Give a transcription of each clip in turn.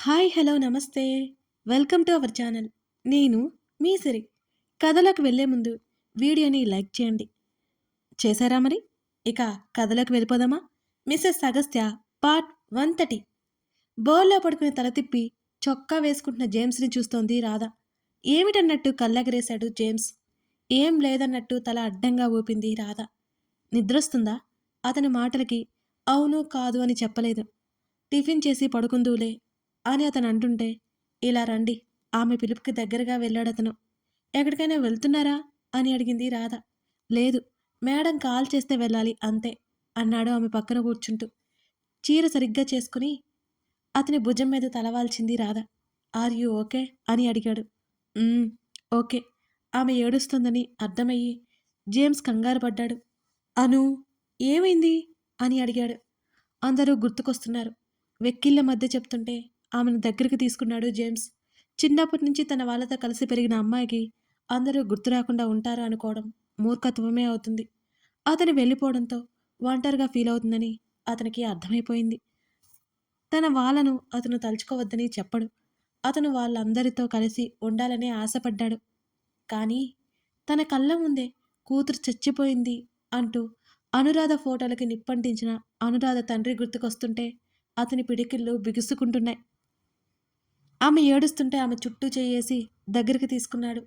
Hi hello నమస్తే welcome to our channel. నేను మీ సిరి. కథలోకి వెళ్ళే ముందు వీడియోని లైక్ చేయండి. చేశారా మరి? ఇక కథలోకి వెళ్ళిపోదామా? Mrs Agastya part 130. బోర్లో పడుకుని తల తిప్పి చొక్కా వేసుకుంటున్న జేమ్స్ని చూస్తోంది రాధ. ఏమిటన్నట్టు కళ్ళెగరేశాడు జేమ్స్. ఏం లేదన్నట్టు తల అడ్డంగా ఊపింది రాధ. నిద్రొస్తుందా? అతని మాటలకి అవును కాదు అని చెప్పలేదు. టిఫిన్ చేసి పడుకుందులే అని అతను అంటుంటే, ఇలా రండి. ఆమె పిలుపుకి దగ్గరగా వెళ్ళాడతను. ఎక్కడికైనా వెళ్తున్నారా అని అడిగింది రాధ. లేదు, మేడం కాల్ చేస్తే వెళ్ళాలి అంతే అన్నాడు ఆమె పక్కన కూర్చుంటూ. చీర సరిగ్గా చేసుకుని అతని భుజం మీద తలవాల్చింది రాధ. ఆర్ యూ ఓకే అని అడిగాడు. "మ్మ్, ఓకే." ఆమె ఏడుస్తుందని అర్థమయ్యి జేమ్స్ కంగారు పడ్డాడు. అను, ఏమైంది అని అడిగాడు. అందరూ గుర్తుకొస్తున్నారు. వెక్కిళ్ళ మధ్య చెప్తుంటే ఆమెను దగ్గరికి తీసుకున్నాడు జేమ్స్. చిన్నప్పటి నుంచి తన వాళ్ళతో కలిసి పెరిగిన అమ్మాయికి అందరూ గుర్తు రాకుండా ఉంటారు అనుకోవడం మూర్ఖత్వమే అవుతుంది. అతను వెళ్ళిపోవడంతో ఒంటరిగా ఫీల్ అవుతుందని అతనికి అర్థమైపోయింది. తన వాళ్ళను అతను తలుచుకోవద్దని చెప్పడు. అతను వాళ్ళందరితో కలిసి ఉండాలనే ఆశపడ్డాడు. కానీ తన కళ్ళ ముందే కూతురు చచ్చిపోయింది అంటూ అనురాధ ఫోటోలకి నిప్పంటించిన అనురాధ తండ్రి గుర్తుకొస్తుంటే అతని పిడికిళ్ళు బిగుసుకుంటున్నాయి. ఆమె ఏడుస్తుంటే ఆమె చుట్టూ చేయేసి దగ్గరికి తీసుకున్నాడు.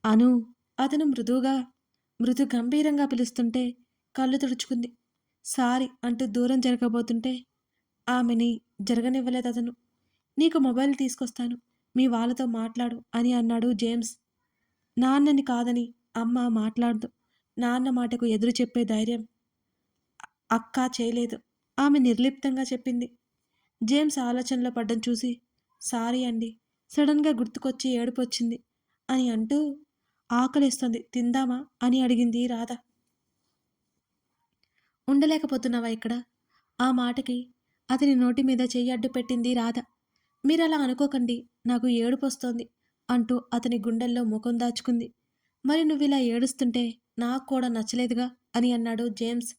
అను, అతను మృదు గంభీరంగా పిలుస్తుంటే కళ్ళు తుడుచుకుంది. సారీ అంటూ దూరం జరగబోతుంటే ఆమెని జరగనివ్వలేదతను. నీకు మొబైల్ తీసుకొస్తాను, మీ వాళ్ళతో మాట్లాడు అని అన్నాడు జేమ్స్. నాన్నని కాదని అమ్మ మాట్లాడదు. నాన్న మాటకు ఎదురు చెప్పే ధైర్యం అక్క చేయలేదు. ఆమె నిర్లిప్తంగా చెప్పింది. జేమ్స్ ఆలోచనలో పడ్డం చూసి, సారీ అండి, సడన్గా గుర్తుకొచ్చి ఏడుపొచ్చింది అని అంటూ, ఆకలేస్తుంది తిందామా అని అడిగింది రాధ. ఉండలేకపోతున్నావా ఇక్కడ? ఆ మాటకి అతని నోటి మీద చెయ్యి అడ్డు పెట్టింది రాధ. మీరలా అనుకోకండి, నాకు ఏడుపొస్తోంది అంటూ అతని గుండెల్లో ముఖం దాచుకుంది. మరి నువ్విలా ఏడుస్తుంటే నాకు కూడా నచ్చలేదుగా అని అన్నాడు జేమ్స్.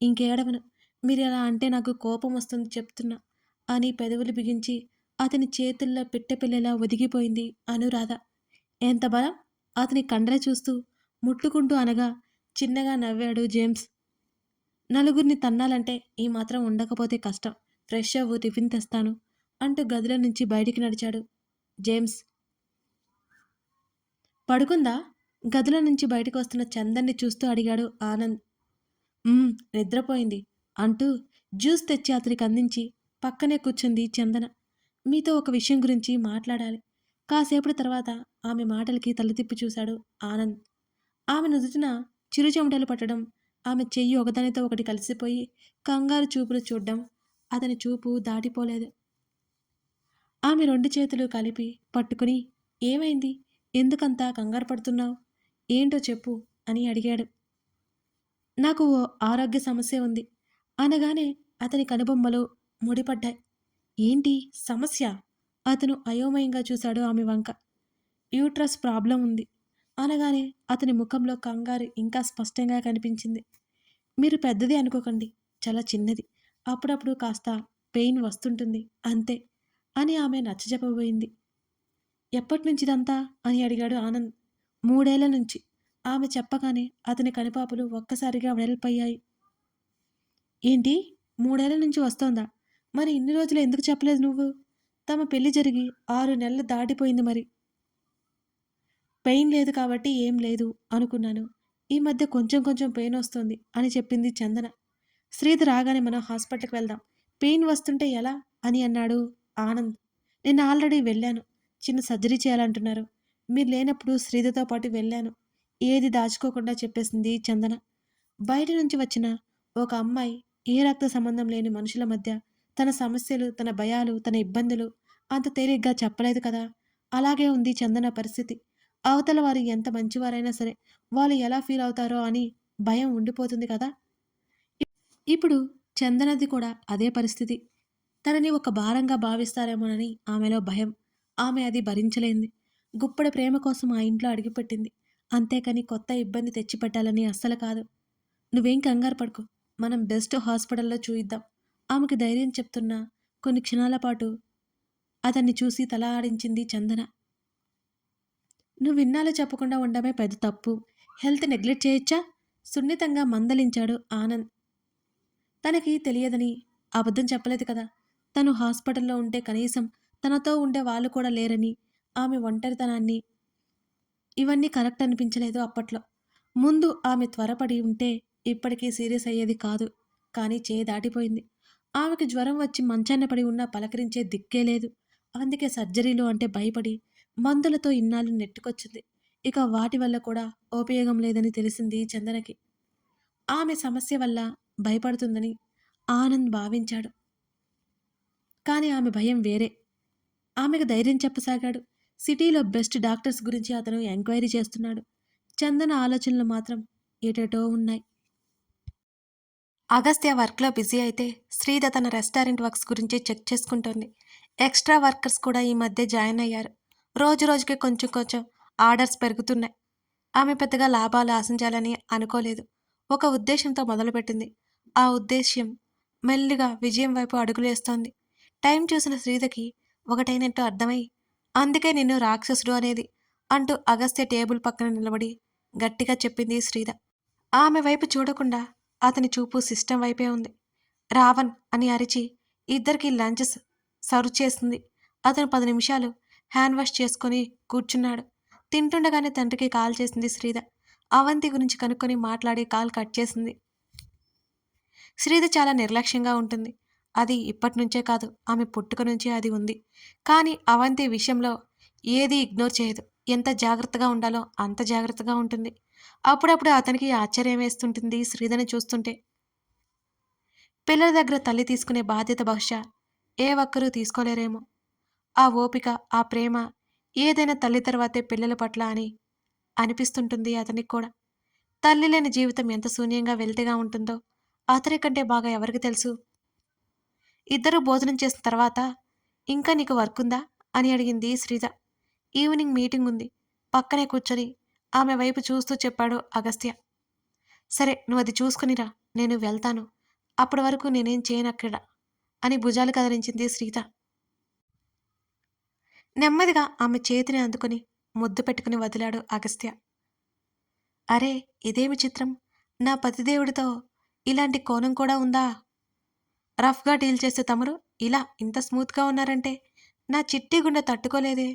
ఇంకేడవను, మీరిలా అంటే నాకు కోపం వస్తుంది చెప్తున్నా అని పెదవులు బిగించి అతని చేతుల్లో పిట్టపిల్లలా ఒదిగిపోయింది అనురాధ. ఎంత బలం! అతని కండ్ర చూస్తూ ముట్టుకుంటూ అనగా చిన్నగా నవ్వాడు జేమ్స్. నలుగురిని తన్నాలంటే ఈ మాత్రం ఉండకపోతే కష్టం. ఫ్రెష్ అవ్వు, టిఫిన్ తెస్తాను అంటూ గదిలో నుంచి బయటికి నడిచాడు జేమ్స్. పడుకుందా? గదిలో నుంచి బయటకు వస్తున్న చందన్ని చూస్తూ అడిగాడు ఆనంద్. నిద్రపోయింది అంటూ జ్యూస్ తెచ్చి అతనికి అందించి పక్కనే కూర్చుంది చందన. మీతో ఒక విషయం గురించి మాట్లాడాలి. కాసేపటి తర్వాత ఆమె మాటలకి తల తిప్పి చూశాడు ఆనంద్. ఆమె నుదుటిన చిరు చెమటలు పట్టడం, ఆమె చెయ్యి ఒకదానితో ఒకటి కలిసిపోయి కంగారు చూపులు చూడ్డం అతని చూపు దాటిపోలేదు. ఆమె రెండు చేతులు కలిపి పట్టుకుని, ఏమైంది? ఎందుకంతా కంగారు పడుతున్నావు? ఏంటో చెప్పు అని అడిగాడు. నాకు ఓ ఆరోగ్య సమస్య ఉంది అనగానే అతని కనుబొమ్మలు ముడిపడ్డాయి. ఏంటి సమస్య? అతను అయోమయంగా చూశాడు ఆమె వంక. యూట్రస్ ప్రాబ్లం ఉంది అనగానే అతని ముఖంలో కంగారు ఇంకా స్పష్టంగా కనిపించింది. మీరు పెద్దది అనుకోకండి, చాలా చిన్నది. అప్పుడప్పుడు కాస్త పెయిన్ వస్తుంటుంది అంతే అని ఆమె నచ్చజెప్పబోయింది. ఎప్పటినుంచిదంతా అని అడిగాడు ఆనంద్. 3 ఏళ్ల నుంచి ఆమె చెప్పగానే అతని కనుపాపలు ఒక్కసారిగా వెడల్పయ్యాయి. ఏంటి? 3 ఏళ్ల నుంచి వస్తోందా? మరి ఇన్ని రోజులు ఎందుకు చెప్పలేదు నువ్వు? తమ పెళ్లి జరిగి 6 నెలలు దాటిపోయింది మరి. పెయిన్ లేదు కాబట్టి ఏం లేదు అనుకున్నాను. ఈ మధ్య కొంచెం కొంచెం పెయిన్ వస్తోంది అని చెప్పింది చందన. శ్రీధర్ రాగానే మనం హాస్పిటల్‌కి వెళ్దాం. పెయిన్ వస్తుంటే ఎలా? అని అన్నాడు ఆనంద్. నేను ఆల్రెడీ వెళ్ళాను. చిన్న సర్జరీ చేయాలంటున్నారు. మీరు లేనప్పుడు శ్రీధర్‌తో పాటు వెళ్ళాను. ఏది దాచుకోకుండా చెప్పేసింది చందన. బయట నుంచి వచ్చిన ఒక అమ్మాయి ఏ రక్త సంబంధం లేని మనుషుల మధ్య తన సమస్యలు, తన భయాలు, తన ఇబ్బందులు అంత తేలిగ్గా చెప్పలేదు కదా! అలాగే ఉంది చందన పరిస్థితి. అవతల వారు ఎంత మంచివారైనా సరే, వాళ్ళు ఎలా ఫీల్ అవుతారో అని భయం ఉండిపోతుంది కదా! ఇప్పుడు చందనది కూడా అదే పరిస్థితి. తనని ఒక భారంగా భావిస్తారేమోనని ఆమెలో భయం. ఆమె అది భరించలేంది. గుప్పెడు ప్రేమ కోసం ఆ ఇంట్లో అడుగుపెట్టింది. అంతేకాని కొత్త ఇబ్బంది తెచ్చిపెట్టాలని అస్సలు కాదు. నువ్వేం కంగారు పడకు. మనం బెస్ట్ హాస్పిటల్‌లో చూయిద్దాం. ఆమెకు ధైర్యం చెప్తున్నా కొన్ని క్షణాల పాటు అతన్ని చూసి తల ఆడించింది చందన. నువ్విన్నాళ్ళు చెప్పకుండా ఉండడమే పెద్ద తప్పు. హెల్త్ నెగ్లెక్ట్ చేయొచ్చా? సున్నితంగా మందలించాడు ఆనంద్. తనకి తెలియదని అబద్ధం చెప్పలేదు కదా! తను హాస్పిటల్‌లో ఉంటే కనీసం తనతో ఉండే వాళ్ళు కూడా లేరని, ఆమె ఒంటరితనాన్ని ఇవన్నీ కరెక్ట్ అనిపించలేదు అప్పట్లో. ముందు ఆమె త్వరపడి ఉంటే ఇప్పటికీ సీరియస్ అయ్యేది కాదు. కానీ చేయి దాటిపోయింది. ఆమెకి జ్వరం వచ్చి మంచాన పడి ఉన్నా పలకరించే దిక్కే లేదు. అందుకే సర్జరీలు అంటే భయపడి మందులతో ఇన్నాళ్ళు నెట్టుకొచ్చింది. ఇక వాటి వల్ల కూడా ఉపయోగం లేదని తెలిసింది చందనకి. ఆమె సమస్య వల్ల భయపడుతుందని ఆనంద్ భావించాడు. కానీ ఆమె భయం వేరే. ఆమెకు ధైర్యం చెప్పసాగాడు. సిటీలో బెస్ట్ డాక్టర్స్ గురించి అతను ఎంక్వైరీ చేస్తున్నాడు. చందన ఆలోచనలు మాత్రం ఏటేటో ఉన్నాయి. అగస్త్య వర్క్‌లో బిజీ అయితే శ్రీధ తన రెస్టారెంట్ వర్క్స్ గురించి చెక్ చేసుకుంటోంది. ఎక్స్‌ట్రా వర్కర్స్ కూడా ఈ మధ్య జాయిన్ అయ్యారు. రోజు రోజుకి కొంచెం కొంచెం ఆర్డర్స్ పెరుగుతున్నాయి. ఆమె పెద్దగా లాభాలు ఆశించాలని అనుకోలేదు. ఒక ఉద్దేశ్యంతో మొదలుపెట్టింది. ఆ ఉద్దేశ్యం మెల్లిగా విజయం వైపు అడుగులేస్తోంది. టైం చూసిన శ్రీధకి ఒకటైనట్టు అర్థమై, అందుకే నిన్ను రాక్షసుడు అనేది అంటూ అగస్త్య టేబుల్ పక్కన నిలబడి గట్టిగా చెప్పింది శ్రీధ. ఆమె వైపు చూడకుండా అతని చూపు సిస్టమ్ వైపే ఉంది. రావణ్ అని అరిచి ఇద్దరికి లంచెస్ సర్వ్ చేసింది. అతను 10 నిమిషాలు హ్యాండ్ వాష్ చేసుకొని కూర్చున్నాడు. తింటుండగానే తండ్రికి కాల్ చేసింది శ్రీధ. అవంతి గురించి కనుక్కొని మాట్లాడి కాల్ కట్ చేసింది. శ్రీధ చాలా నిర్లక్ష్యంగా ఉంటుంది. అది ఇప్పటినుంచే కాదు, ఆమె పుట్టుక నుంచే అది ఉంది. కానీ అవంతి విషయంలో ఏదీ ఇగ్నోర్ చేయదు. ఎంత జాగ్రత్తగా ఉండాలో అంత జాగ్రత్తగా ఉంటుంది. అప్పుడప్పుడు అతనికి ఆశ్చర్యం వేస్తుంటుంది శ్రీధని చూస్తుంటే. పిల్లల దగ్గర తల్లి తీసుకునే బాధ్యత బహుశా ఏ ఒక్కరూ తీసుకోలేరేమో. ఆ ఓపిక, ఆ ప్రేమ ఏదైనా తల్లి తర్వాతే పిల్లల పట్ల అని అనిపిస్తుంటుంది అతనికి కూడా. తల్లి లేని జీవితం ఎంత శూన్యంగా వెలితిగా ఉంటుందో అతని కంటే బాగా ఎవరికి తెలుసు? ఇద్దరూ భోజనం చేసిన తర్వాత ఇంకా నీకు వర్క్ ఉందా అని అడిగింది శ్రీజ. ఈవినింగ్ మీటింగ్ ఉంది. పక్కనే కూర్చొని ఆమె వైపు చూస్తూ చెప్పాడు అగస్త్య. సరే నువ్వు అది చూసుకునిరా, నేను వెళ్తాను. అప్పటి వరకు నేనేం చేయనక్కడ అని భుజాలు కదిలించింది శ్రీజ. నెమ్మదిగా ఆమె చేతిని అందుకుని ముద్దు పెట్టుకుని వదిలాడు అగస్త్య. అరే ఇదేమి చిత్రం, నా పతిదేవుడితో ఇలాంటి కోణం కూడా ఉందా? రఫ్‌గా డీల్ చేసే తమరు ఇలా ఇంత స్మూత్‌గా ఉన్నారంటే నా చిట్టి గుండె తట్టుకోలేదే.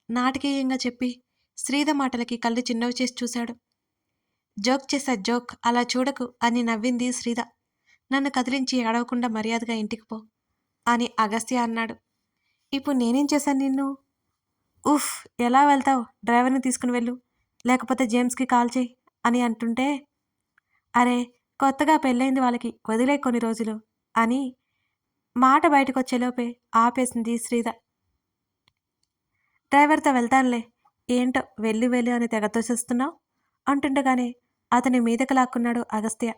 నాటకీయంగా చెప్పి శ్రీధ మాటలకి కళ్ళు చిన్నవి చేసి చూశాడు. జోక్ చేశా జోక్, అలా చూడకు అని నవ్వింది శ్రీధ. నన్ను కదిలించి ఏడవకుండా మర్యాదగా ఇంటికి పో అని అగస్త్య అన్నాడు. ఇప్పుడు నేనేం చేశాను నిన్ను? ఉఫ్, ఎలా వెళ్తావు? డ్రైవర్‌ని తీసుకుని వెళ్ళు. లేకపోతే జేమ్స్‌కి కాల్ చెయ్యి అని అంటుంటే, అరే కొత్తగా పెళ్ళయింది వాళ్ళకి, వదిలేయ్ కొన్ని రోజులు అని మాట బయటకొచ్చేలోపే ఆపేసింది శ్రీధ. డ్రైవర్‌తో వెళ్తానులే. ఏంటో వెళ్ళు వెళ్ళు అని తెగ తోసేస్తున్నావు అంటుండగానే అతని మీదకి లాక్కున్నాడు అగస్త్య.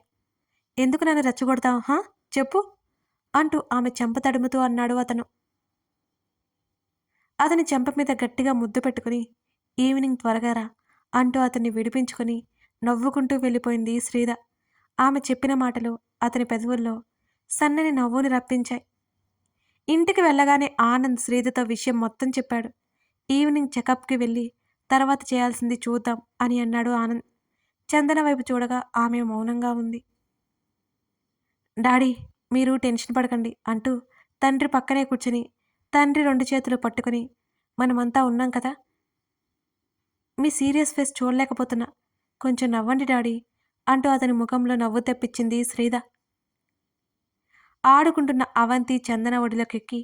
ఎందుకు నన్ను రెచ్చగొడతావు హా? చెప్పు అంటూ ఆమె చెంప తడుముతూ అన్నాడు అతను. అతని చెంప మీద గట్టిగా ముద్దు పెట్టుకుని ఈవినింగ్ త్వరగా రా అంటూ అతన్ని విడిపించుకొని నవ్వుకుంటూ వెళ్ళిపోయింది శ్రీధ. ఆమె చెప్పిన మాటలు అతని పెదవుల్లో సన్నని నవ్వుని రప్పించాయి. ఇంటికి వెళ్ళగానే ఆనంద్ శ్రీధతో విషయం మొత్తం చెప్పాడు. ఈవినింగ్ చెకప్కి వెళ్ళి తర్వాత చేయాల్సింది చూద్దాం అని అన్నాడు ఆనంద్. చందన వైపు చూడగా ఆమె మౌనంగా ఉంది. డాడీ మీరు టెన్షన్ పడకండి అంటూ తండ్రి పక్కనే కూర్చుని తండ్రి 2 చేతులు పట్టుకుని మనమంతా ఉన్నాం కదా, మీ సీరియస్ ఫేస్ చూడలేకపోతున్నా, కొంచెం నవ్వండి డాడీ అంటూ అతని ముఖంలో నవ్వు తెప్పించింది శ్రీధ. ఆడుకుంటున్న అవంతి చందన ఒడిలోకెక్కి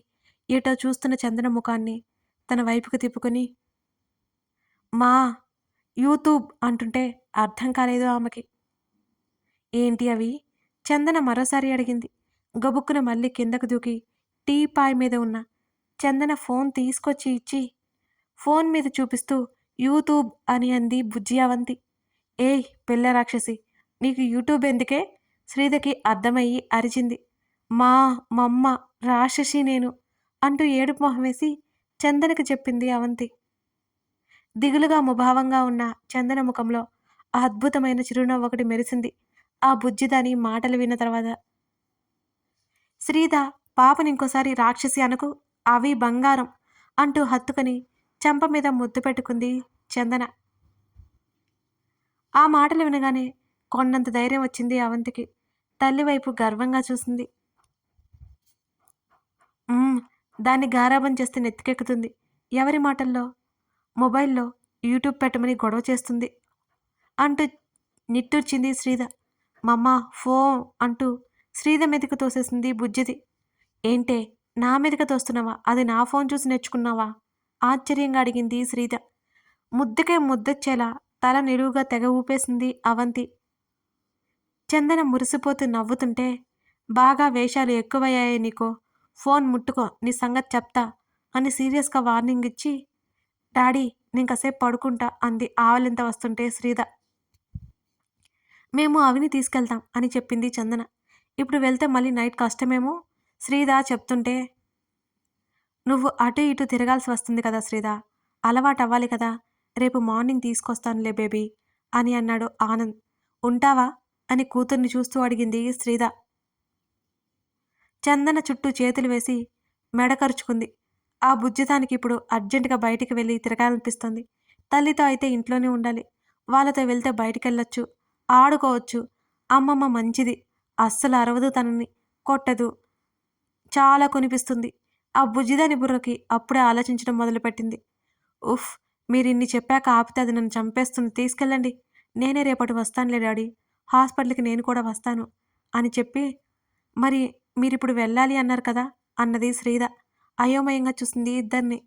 ఏటో చూస్తున్న చందన ముఖాన్ని తన వైపుకు తిప్పుకొని మా యూట్యూబ్ అంటుంటే అర్థం కాలేదు ఆమెకి. ఏంటి అవి? చందన మరోసారి అడిగింది. గబుక్కున మళ్ళీ కిందకు దూకి టీపాయ్ మీద ఉన్న చందన ఫోన్ తీసుకొచ్చి ఇచ్చి ఫోన్ మీద చూపిస్తూ యూట్యూబ్ అని అంది బుజ్జి అవంతి. ఏయ్ పిల్ల రాక్షసి, నీకు యూట్యూబ్ ఎందుకే? శ్రీధకి అర్థమయ్యి అరిచింది. మా మమ్మ రాక్షసి నేను అంటూ ఏడుపు మొహం వేసి చందనకి చెప్పింది అవంతి. దిగులుగా ముభావంగా ఉన్న చందన ముఖంలో ఆ అద్భుతమైన చిరునవ్వు ఒకటి మెరిసింది ఆ బుజ్జిదాని మాటలు విన్న తర్వాత. శ్రీధ పాపని ఇంకోసారి రాక్షసి అనకు, అవి బంగారం అంటూ హత్తుకుని చెంప మీద ముద్దు పెట్టుకుంది చందన. ఆ మాటలు వినగానే కొండంత ధైర్యం వచ్చింది అవంతికి. తల్లి వైపు గర్వంగా చూసింది. హ్మ్. దాన్ని గారాబం చేస్తే నెత్తికెక్కుతుంది. ఎవరి మాటల్లో? మొబైల్‌లో యూట్యూబ్ పెట్టమని గొడవ చేస్తుంది అంటూ నిట్టూర్చింది శ్రీద. మమ్మా ఫో అంటూ శ్రీద మీదకి తోసేసింది బుజ్జిది. ఏంటే నా మీదకి తోస్తున్నావా? అది నా ఫోన్ చూసి నేర్చుకున్నావా? ఆశ్చర్యంగా అడిగింది శ్రీద. ముద్దుకే ముద్దొచ్చేలా తల నిలువుగా తెగ ఊపేసింది అవంతి. చందన మురిసిపోతూ నవ్వుతుంటే, బాగా వేషాలు ఎక్కువయ్యాయే నీకు. ఫోన్ ముట్టుకో నీ సంగతి చెప్తా అని సీరియస్‌గా వార్నింగ్ ఇచ్చి, డాడీ నేను కాసేపు పడుకుంటా అంది ఆవలింత వస్తుంటే శ్రీద. మేము అవిని తీసుకెళ్తాం అని చెప్పింది చందన. ఇప్పుడు వెళ్తే మళ్ళీ నైట్ కష్టమేమో శ్రీద చెప్తుంటే, నువ్వు అటు ఇటు తిరగాల్సి వస్తుంది కదా శ్రీద. అలవాటవ్వాలి కదా. రేపు మార్నింగ్ తీసుకొస్తానులే బేబీ అని అన్నాడు ఆనంద్. ఉంటావా? అని కూతుర్ని చూస్తూ అడిగింది శ్రీద. చందన చుట్టూ చేతులు వేసి మెడ కరుచుకుంది. ఆ బుజ్జిదానికి ఇప్పుడు అర్జెంటుగా బయటికి వెళ్ళి తిరగాలనిపిస్తుంది. తల్లితో అయితే ఇంట్లోనే ఉండాలి. వాళ్ళతో వెళ్తే బయటికెళ్ళొచ్చు, ఆడుకోవచ్చు. అమ్మమ్మ మంచిది. అస్సలు అరవదు తనని, కొట్టదు. చాలా కొనిపిస్తుంది. ఆ బుజ్జిదాని బుర్రకి అప్పుడే ఆలోచించడం మొదలుపెట్టింది. ఉఫ్! మీరిన్ని చెప్పాక ఆపితే అది నన్ను చంపేస్తుంది. తీసుకెళ్ళండి. నేనే రేపటి వస్తానులే డాడీ. హాస్పిటల్‌కి నేను కూడా వస్తాను అని చెప్పి, మరి మీరిప్పుడు వెళ్ళాలి అన్నారు కదా! అన్నది శ్రీద. అయోమయంగా చూసింది ఇద్దరిని.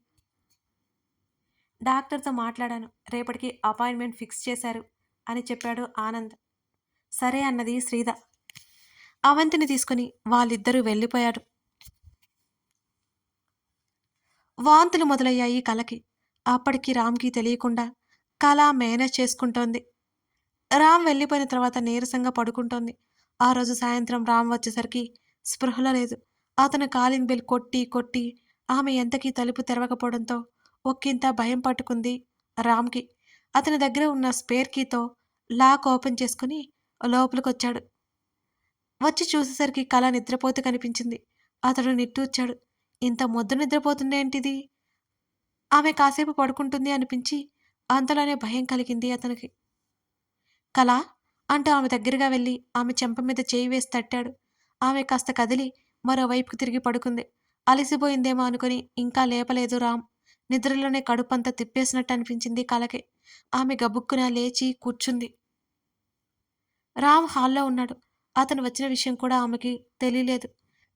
డాక్టర్‌తో మాట్లాడాను. రేపటికి అపాయింట్‌మెంట్ ఫిక్స్ చేశారు అని చెప్పాడు ఆనంద్. సరే అన్నది శ్రీద. అవంతిని తీసుకొని వాళ్ళిద్దరూ వెళ్ళిపోయారు. వాంతులు మొదలయ్యాయి కలకి. అప్పటికి రామ్‌కి తెలియకుండా కల మేనేజ్ చేసుకుంటోంది. రామ్ వెళ్ళిపోయిన తర్వాత నీరసంగా పడుకుంటోంది. ఆ రోజు సాయంత్రం రామ్ వచ్చేసరికి స్పృహలో లేదు. అతను కాలింగ్ బెల్ కొట్టి కొట్టి ఆమె ఎంతకీ తలుపు తెరవకపోవడంతో ఒక్కింత భయం పట్టుకుంది రామ్‌కి. అతని దగ్గర ఉన్న స్పేర్ కీతో లాక్ ఓపెన్ చేసుకుని లోపలికొచ్చాడు. వచ్చి చూసేసరికి కల నిద్రపోతూ కనిపించింది. అతడు నిట్టూర్చాడు. ఇంత మొద్దు నిద్రపోతుందేంటిది? ఆమె కాసేపు పడుకుంటుంది అనిపించి అంతలోనే భయం కలిగింది అతనికి. కళా! అంటూ ఆమె దగ్గరగా వెళ్ళి ఆమె చెంప మీద చేయి వేసి తట్టాడు. ఆమె కాస్త కదిలి మరోవైపుకి తిరిగి పడుకుంది. అలసిపోయిందేమో అనుకుని ఇంకా లేపలేదు రామ్. నిద్రలోనే కడుపంతా తిప్పేసినట్టు అనిపించింది కలకి. ఆమె గబుక్కున లేచి కూర్చుంది. రామ్ హాల్లో ఉన్నాడు. అతను వచ్చిన విషయం కూడా ఆమెకి తెలియలేదు.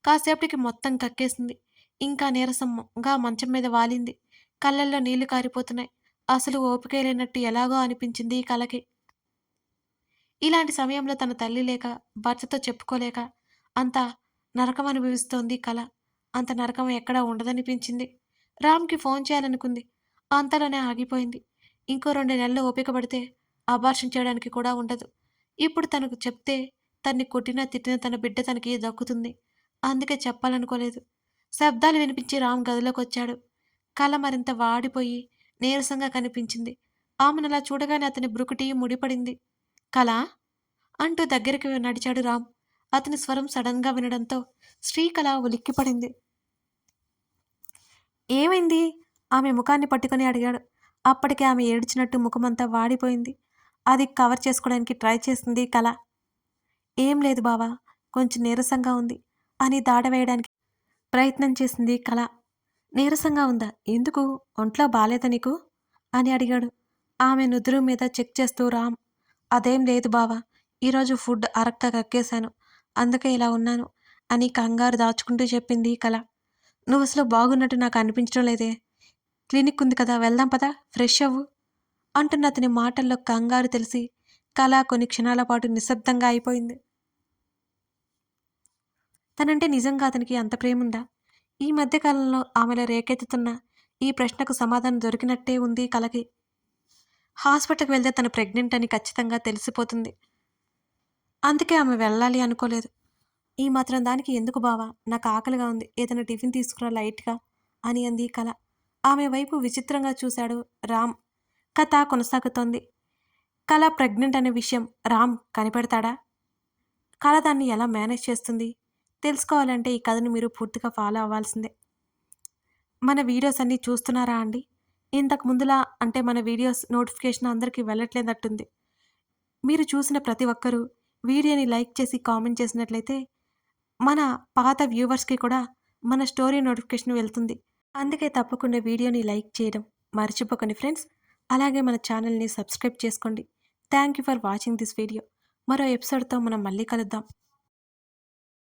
కాసేపటికి మొత్తం కక్కేసింది. ఇంకా నీరసంగా మంచం మీద వాలింది. కళ్ళల్లో నీళ్లు కారిపోతున్నాయి. అసలు ఓపికే లేనట్టు ఎలాగో అనిపించింది కలకి. ఇలాంటి సమయంలో తన తల్లి లేక, భర్తతో చెప్పుకోలేక, అంత నరకం అనుభవిస్తోంది కల. అంత నరకం ఎక్కడా ఉండదనిపించింది. రామ్‌కి ఫోన్ చేయాలనుకుంది. అంతలోనే ఆగిపోయింది. ఇంకో 2 నెలలు ఓపిక పడితే అబార్షన్ చేయడానికి కూడా ఉండదు. ఇప్పుడు తనకు చెప్తే తన్ని కొట్టినా, తిట్టినా తన బిడ్డ తనకి దక్కుతుంది. అందుకే చెప్పాలనుకోలేదు. శబ్దాలు వినిపించి రామ్ గదిలోకొచ్చాడు. కల మరింత వాడిపోయి, నీరసంగా కనిపించింది. ఆమెనలా చూడగానే అతని భ్రుకుటి ముడిపడింది. కలా? అంటూ దగ్గరికి నడిచాడు రామ్. అతని స్వరం సడన్‌గా వినడంతో శ్రీకళ ఉలిక్కిపడింది. ఏమైంది? ఆమె ముఖాన్ని పట్టుకొని అడిగాడు. అప్పటికే ఆమె ఏడ్చినట్టు ముఖమంతా వాడిపోయింది. అది కవర్ చేసుకోవడానికి ట్రై చేసింది కళ. ఏం లేదు బావా, కొంచెం నీరసంగా ఉంది అని దాటవేయడానికి ప్రయత్నం చేసింది కళ. నీరసంగా ఉందా? ఎందుకు? ఒంట్లో బాలేదా నీకు? అని అడిగాడు. ఆమె నుదురు మీద చెక్ చేస్తూ రామ్. అదేం లేదు బావా, ఈరోజు ఫుడ్ అరక్క కక్కేశాను. అందుకే ఇలా ఉన్నాను అని కంగారు దాచుకుంటూ చెప్పింది కళ. నువ్వసలు బాగున్నట్టు నాకు అనిపించడం లేదే. క్లినిక్ ఉంది కదా, వెళ్దాం పదా, ఫ్రెష్ అవ్వు అంటున్న అతని మాటల్లో కంగారు తెలిసి కళ కొన్ని క్షణాల పాటు నిశ్శబ్దంగా అయిపోయింది. తనంటే నిజంగా అతనికి అంత ప్రేముందా? ఈ మధ్య కాలంలో ఆమెలో రేకెత్తుతున్న ఈ ప్రశ్నకు సమాధానం దొరికినట్టే ఉంది కలకి. హాస్పిటల్‌కి వెళ్తే తను ప్రెగ్నెంట్ అని ఖచ్చితంగా తెలిసిపోతుంది. అందుకే ఆమె వెళ్ళాలి అనుకోలేదు. ఈ మాత్రం దానికి ఎందుకు బావా, నాకు ఆకలిగా ఉంది. ఏదైనా టిఫిన్ తీసుకురా లైట్‌గా అని అంది కల. ఆమె వైపు విచిత్రంగా చూశాడు రామ్. కథ కొనసాగుతోంది. కల ప్రెగ్నెంట్ అనే విషయం రామ్ కనిపెడతాడా? కల దాన్ని ఎలా మేనేజ్ చేస్తుంది? తెలుసుకోవాలంటే ఈ కథను మీరు పూర్తిగా ఫాలో అవ్వాల్సిందే. మన వీడియోస్ అన్నీ చూస్తున్నారా అండి? ఇంతకు ముందులా అంటే మన వీడియోస్ నోటిఫికేషన్ అందరికీ వెళ్ళట్లేదట్టుంది. మీరు చూసిన ప్రతి ఒక్కరూ వీడియోని లైక్ చేసి, కామెంట్ చేసినట్లయితే మన పాత వ్యూవర్స్‌కి కూడా మన స్టోరీ నోటిఫికేషన్ వెళ్తుంది. అందుకే తప్పకుండా వీడియోని లైక్ చేయడం మర్చిపోకండి ఫ్రెండ్స్. అలాగే మన ఛానల్‌ని సబ్స్క్రైబ్ చేసుకోండి. Thank you for watching this video. మరో ఎపిసోడ్‌తో మనం మళ్ళీ కలుద్దాం.